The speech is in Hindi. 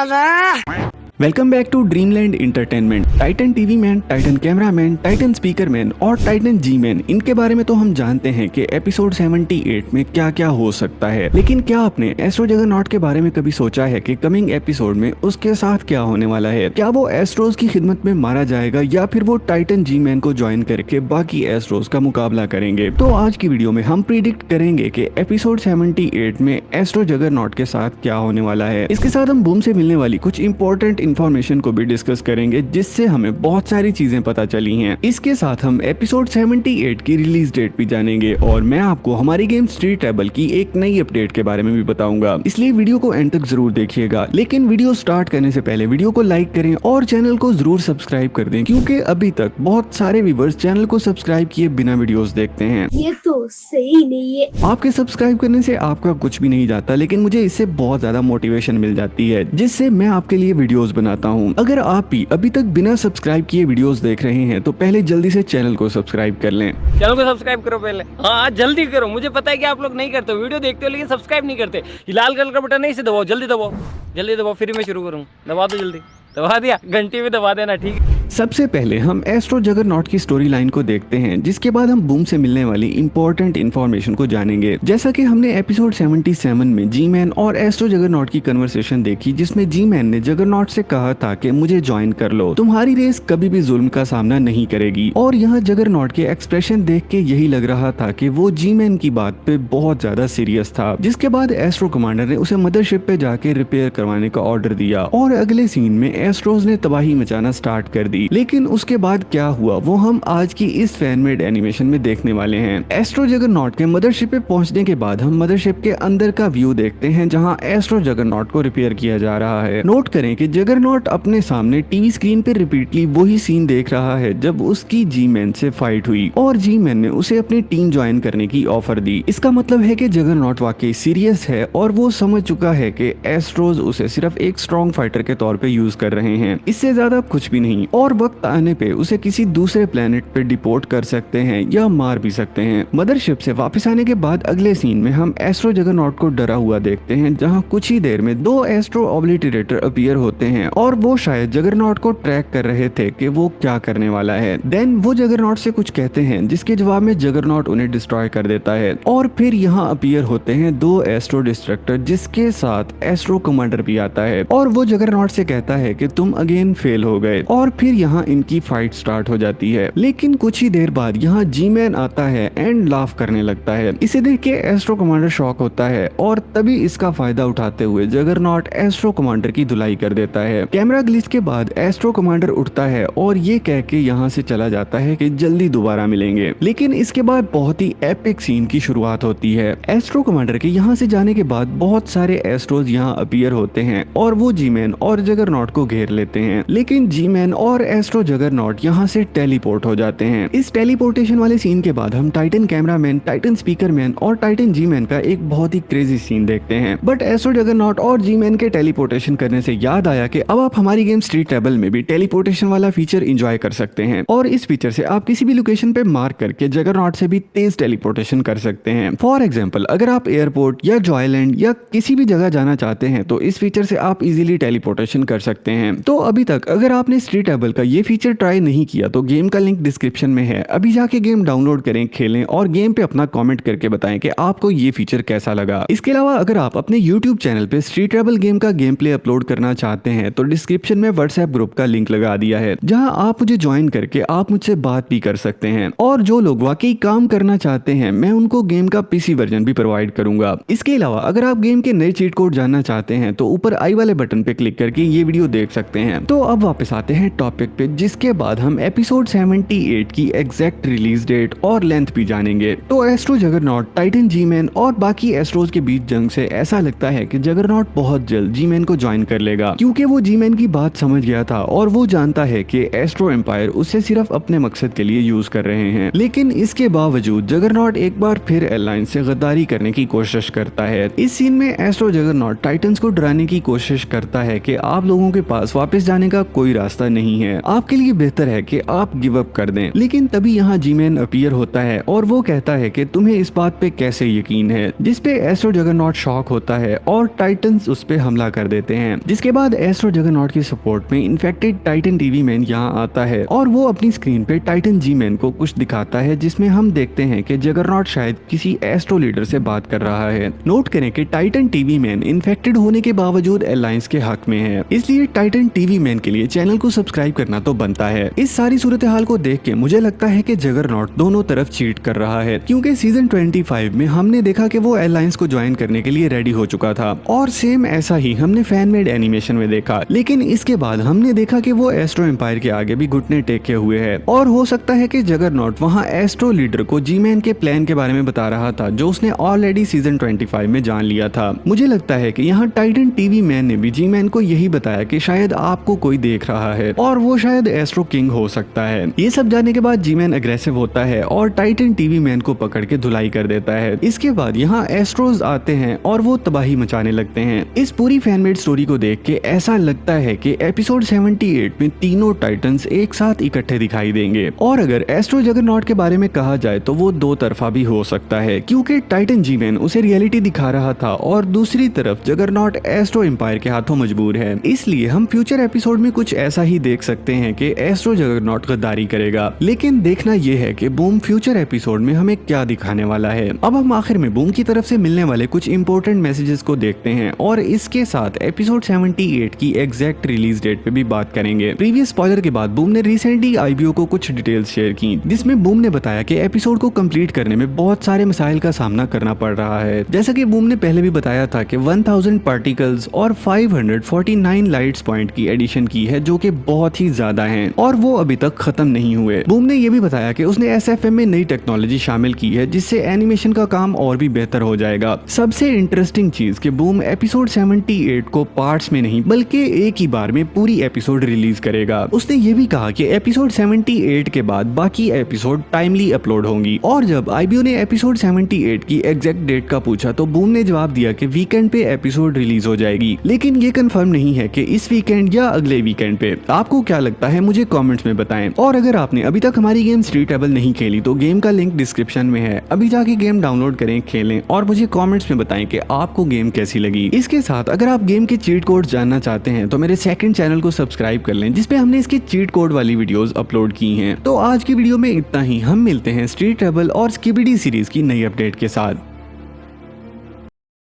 Welcome back to Dreamland Entertainment. Titan TV man, Titan cameraman, Titan speaker man और टाइटन जी मैन, इनके बारे में तो हम जानते हैं कि एपिसोड 78 में क्या क्या हो सकता है। लेकिन क्या आपने एस्ट्रो जगरनॉट के बारे में कभी सोचा है कि कमिंग एपिसोड में उसके साथ क्या होने वाला है? क्या वो एस्ट्रोज की खिदमत में मारा जाएगा या फिर वो टाइटन जी मैन को ज्वाइन करके बाकी एस्ट्रोज का मुकाबला करेंगे? तो आज की वीडियो में हम प्रिडिक्ट करेंगे कि एपिसोड 78 में एस्ट्रो जगरनॉट के साथ क्या होने वाला है। इसके साथ हम बूम से मिलने वाली कुछ इंपॉर्टेंट इन्फॉर्मेशन को भी डिस्कस करेंगे, जिससे हमें बहुत सारी चीजें पता चली हैं। इसके साथ हम एपिसोड 78 की रिलीज डेट भी जानेंगे और मैं आपको हमारी गेम स्ट्रीट ट्रैवल की एक नई अपडेट के बारे में भी बताऊंगा, इसलिए वीडियो को एंड तक जरूर देखिएगा। लेकिन वीडियो स्टार्ट करने से पहले वीडियो को लाइक करें और चैनल को जरूर सब्सक्राइब कर दें, क्योंकि अभी तक बहुत सारे व्यूअर्स चैनल को सब्सक्राइब किए बिना वीडियोस देखते हैं। ये तो सही नहीं है। आपके सब्सक्राइब करने से आपका कुछ भी नहीं जाता, लेकिन मुझे इससे बहुत ज्यादा मोटिवेशन मिल जाती है, जिससे मैं आपके लिए वीडियोस बनाता हूँ। अगर आप भी अभी तक बिना सब्सक्राइब किए वीडियोस देख रहे हैं तो पहले जल्दी से चैनल को सब्सक्राइब कर लें। चैनल को सब्सक्राइब करो पहले। हाँ जल्दी करो, मुझे पता है कि आप लोग नहीं करते, वीडियो देखते हो लेकिन सब्सक्राइब नहीं करते। ये लाल कलर का बटन है, इसे दबाओ, जल्दी दबाओ, जल्दी दबाओ, फिर मैं शुरू करूँ। दबा दो जल्दी, दबा दिया, घंटी भी दबा देना, ठीक है। सबसे पहले हम एस्ट्रो जगरनॉट की स्टोरी लाइन को देखते हैं, जिसके बाद हम बूम से मिलने वाली इंपॉर्टेंट इन्फॉर्मेशन को जानेंगे। जैसा कि हमने एपिसोड 77 में जी मैन और एस्ट्रो जगरनॉट की कन्वर्सेशन देखी, जिसमें जी मैन ने जगरनॉट से कहा था कि मुझे ज्वाइन कर लो, तुम्हारी रेस कभी भी जुल्म का सामना नहीं करेगी। और यहाँ जगरनॉट के एक्सप्रेशन देख के यही लग रहा था कि वो जी मैन की बात पे बहुत ज्यादा सीरियस था। जिसके बाद एस्ट्रो कमांडर ने उसे मदरशिप पे जाके रिपेयर करवाने का ऑर्डर दिया और अगले सीन में एस्ट्रोज ने तबाही मचाना स्टार्ट कर दी। लेकिन उसके बाद क्या हुआ वो हम आज की इस फैन मेड एनिमेशन में देखने वाले हैं। एस्ट्रो जगरनॉट के मदरशिप पे पहुंचने के बाद हम मदरशिप के अंदर का व्यू देखते हैं, जहां एस्ट्रो जगरनॉट को रिपेयर किया जा रहा है। नोट करें कि जगरनॉट अपने सामने टीवी स्क्रीन पे रिपीटली वही सीन देख रहा है जब उसकी जी मैन से फाइट हुई और जी मैन ने उसे अपनी टीम ज्वाइन करने की ऑफर दी। इसका मतलब है कि जगरनॉट वाकई सीरियस है और वो समझ चुका है कि एस्ट्रोज उसे सिर्फ एक स्ट्रॉन्ग फाइटर के तौर पे यूज कर रहे हैं, इससे ज्यादा कुछ भी नहीं। और वक्त आने पे उसे किसी दूसरे प्लेनेट पे डिपोर्ट कर सकते हैं या मार भी सकते हैं। मदरशिप से वापस आने के बाद अगले सीन में हम एस्ट्रो जगरनॉट को डरा हुआ देखते हैं, जहां कुछ ही देर में दो एस्ट्रो ऑब्लिटरेटर अपीयर होते हैं और वो शायद जगरनॉट को ट्रैक कर रहे थे कि वो क्या करने वाला है। देन वो जगरनॉट से कुछ कहते हैं, जिसके जवाब में जगरनॉट उन्हें डिस्ट्रॉय कर देता है। और फिर यहाँ अपीयर होते हैं दो एस्ट्रो डिस्ट्रक्टर, जिसके साथ एस्ट्रो कमांडर भी आता है और वो जगरनॉट से कहता है कि तुम अगेन फेल हो गए। और फिर यहाँ इनकी फाइट स्टार्ट हो जाती है। लेकिन कुछ ही देर बाद यहाँ जी मैन आता है एंड लाफ करने लगता है। इसे देख के एस्ट्रो कमांडर शॉक होता है और तभी इसका फायदा उठाते हुए जगरनॉट एस्ट्रो कमांडर की धुलाई कर देता है। कैमरा ग्लिच के बाद एस्ट्रो कमांडर उठता है और ये कह के यहाँ से चला जाता है कि जल्दी दोबारा मिलेंगे। लेकिन इसके बाद बहुत ही एपिक सीन की शुरुआत होती है। एस्ट्रो कमांडर के यहाँ से जाने के बाद बहुत सारे एस्ट्रोज यहाँ अपीयर होते हैं और वो जी मैन और जगरनॉट को घेर लेते हैं। लेकिन जी मैन और एस्ट्रो जगरनॉट यहाँ से टेलीपोर्ट हो जाते हैं। इस टेलीपोर्टेशन वाले सीन के बाद हम Titan cameraman, Titan speaker man और टाइटन जी मैन का एक बहुत ही क्रेजी सीन देखते हैं। बट एस्ट्रो जगरनॉट और जी मैन के टेलीपोर्टेशन करने से याद आया कि अब आप हमारी गेम स्ट्रीट ट्रैवल में भी टेलीपोर्टेशन वाला फीचर एंजॉय कर सकते हैं और इस फीचर से आप किसी भी लोकेशन पे मार्क करके जगरनॉट से भी तेज टेलीपोर्टेशन कर सकते हैं। फॉर एग्जाम्पल, अगर आप एयरपोर्ट या जॉयलैंड या किसी भी जगह जाना चाहते हैं तो इस फीचर से आप इजीली टेलीपोर्टेशन कर सकते हैं। तो अभी तक अगर आपने स्ट्रीट ट्रैवल का ये फीचर ट्राई नहीं किया तो गेम का लिंक डिस्क्रिप्शन में है, अभी जाके गेम डाउनलोड करें, खेलें और गेम पे अपना कमेंट करके बताएं कि आपको ये फीचर कैसा लगा। इसके अलावा अगर आप अपने YouTube चैनल पे स्ट्रीट ट्रैवल गेम का गेम प्ले अपलोड करना चाहते हैं तो डिस्क्रिप्शन में व्हाट्सएप ग्रुप का लिंक लगा दिया है, जहां आप मुझे ज्वाइन करके आप मुझसे बात भी कर सकते हैं। और जो लोग वाकई काम करना चाहते हैं मैं उनको गेम का PC वर्जन भी प्रोवाइड करूंगा। इसके अलावा अगर आप गेम के नए चीट कोड जानना चाहते हैं तो ऊपर आई वाले बटन पे क्लिक करके ये वीडियो देख सकते हैं। तो अब वापस आते हैं टॉपिक पे, जिसके बाद हम एपिसोड 78 की एग्जैक्ट रिलीज डेट और लेंथ भी जानेंगे। तो astro juggernaut, Titan G man और बाकी एस्ट्रोज के बीच जंग से ऐसा लगता है कि जगरनॉट बहुत जल्द जी मैन को ज्वाइन कर लेगा, क्योंकि वो जी मैन की बात समझ गया था और वो जानता है कि एस्ट्रो एम्पायर उसे सिर्फ अपने मकसद के लिए यूज कर रहे हैं। लेकिन इसके बावजूद जगरनॉट एक बार फिर एलायंस से गद्दारी करने की कोशिश करता है। इस सीन में एस्ट्रो जगरनॉट टाइटन्स को डराने की कोशिश करता है कि आप लोगों के पास वापस जाने का कोई रास्ता नहीं है आपके लिए बेहतर है कि आप गिव अप कर दें। लेकिन तभी यहाँ जी-मैन अपीयर होता है और वो कहता है कि तुम्हें इस बात पे कैसे यकीन है, जिसपे एस्ट्रो जगरनॉट शॉक होता है और टाइटन्स उस पे हमला कर देते हैं। जिसके बाद एस्ट्रो जगरनॉट की सपोर्ट में इन्फेक्टेड टाइटन टीवी मैन यहाँ आता है और वो अपनी स्क्रीन पे टाइटन जी-मैन को कुछ दिखाता है, जिसमें हम देखते हैं कि जगरनॉट शायद किसी एस्ट्रो लीडर से बात कर रहा है। नोट करें कि टाइटन टीवी मैन इन्फेक्टेड होने के बावजूद अलायंस के हक में है, इसलिए टाइटन टीवी मैन के लिए चैनल को सब्सक्राइब करना तो बनता है। इस सारी सूरत हाल को देख के मुझे लगता है कि जगरनॉट दोनों तरफ चीट कर रहा है, क्योंकि सीजन 25 में हमने देखा कि वो अलायंस को ज्वाइन करने के लिए रेडी हो चुका था और सेम ऐसा ही हमने फैन मेड एनिमेशन में देखा। लेकिन इसके बाद हमने देखा कि वो एस्ट्रो एम्पायर के आगे भी घुटने टेके हुए है और हो सकता है कि जगरनॉट वहाँ एस्ट्रो लीडर को जी-मैन के प्लान के बारे में बता रहा था, जो उसने ऑलरेडी सीजन 25 में जान लिया था। मुझे लगता है कि यहाँ टाइटन टीवी मैन ने भी जी-मैन को यही बताया कि शायद आपको कोई देख रहा है और वो शायद एस्ट्रो किंग हो सकता है। ये सब जानने के बाद जी-मैन अग्रेसिव होता है और टाइटन टीवी मैन को पकड़ के धुलाई कर देता है। इसके बाद यहाँ एस्ट्रोज आते हैं और वो तबाही मचाने लगते हैं। इस पूरी फैनमेड स्टोरी को देख के ऐसा लगता है कि एपिसोड 78 में तीनों टाइटन्स एक साथ इकट्ठे दिखाई देंगे। और अगर एस्ट्रो जगरनॉट के बारे में कहा जाए तो वो दो तरफा भी हो सकता है, क्योंकि टाइटन जी-मैन उसे रियलिटी दिखा रहा था और दूसरी तरफ जगरनॉट एस्ट्रो एम्पायर के हाथों मजबूर है। इसलिए हम फ्यूचर एपिसोड में कुछ ऐसा ही देख सकते हैं कि एस्ट्रो जगरनॉट गद्दारी करेगा। लेकिन देखना यह है कि बूम फ्यूचर एपिसोड में हमें क्या दिखाने वाला है। अब हम आखिर में बूम की तरफ से मिलने वाले कुछ इंपॉर्टेंट मैसेजेस को देखते हैं और इसके साथ एपिसोड 78 की एग्जैक्ट रिलीज डेट पे भी बात करेंगे। प्रीवियस स्पॉइलर के बाद बूम ने रिसेंटली आईबीओ को कुछ डिटेल्स शेयर की, जिसमें बूम ने बताया कि एपिसोड को कंप्लीट करने में बहुत सारे मसाइल का सामना करना पड़ रहा है। जैसा कि बूम ने पहले भी बताया था कि 1000 पार्टिकल्स और 549 लाइट्स पॉइंट की एडिशन की है, जो कि बहुत ही ज्यादा हैं और वो अभी तक खत्म नहीं हुए। बूम ने ये भी बताया कि उसने एसएफएम में नई टेक्नोलॉजी शामिल की है, जिससे एनिमेशन का काम और भी बेहतर हो जाएगा। सबसे इंटरेस्टिंग चीज कि बूम एपिसोड 78 को पार्ट्स में नहीं बल्कि एक ही बार में पूरी एपिसोड रिलीज करेगा। उसने ये भी कहा कि एपिसोड 78 के बाद बाकी एपिसोड टाइमली अपलोड होंगी। और जब आईबीओ ने एपिसोड 78 की एग्जैक्ट डेट का पूछा तो बूम ने जवाब दिया कि वीकेंड पे एपिसोड रिलीज हो जाएगी, लेकिन ये कंफर्म नहीं है कि इस वीकेंड या अगले वीकेंड पे। आपको क्या लगता है मुझे कमेंट्स में बताएं। और अगर आपने अभी तक हमारी गेम स्ट्रीट टेबल नहीं खेली तो गेम का लिंक डिस्क्रिप्शन में है, अभी जाके गेम डाउनलोड करें, खेलें और मुझे कमेंट्स में बताएं कि आपको गेम कैसी लगी। इसके साथ अगर आप गेम के चीट कोड जानना चाहते हैं तो मेरे सेकंड चैनल को सब्सक्राइब कर लें, जिसपे हमने इसके चीट कोड वाली वीडियोस अपलोड की हैं। तो आज की वीडियो में इतना ही। हम मिलते हैं स्ट्रीट टेबल और स्किबिडी सीरीज की नई अपडेट के साथ।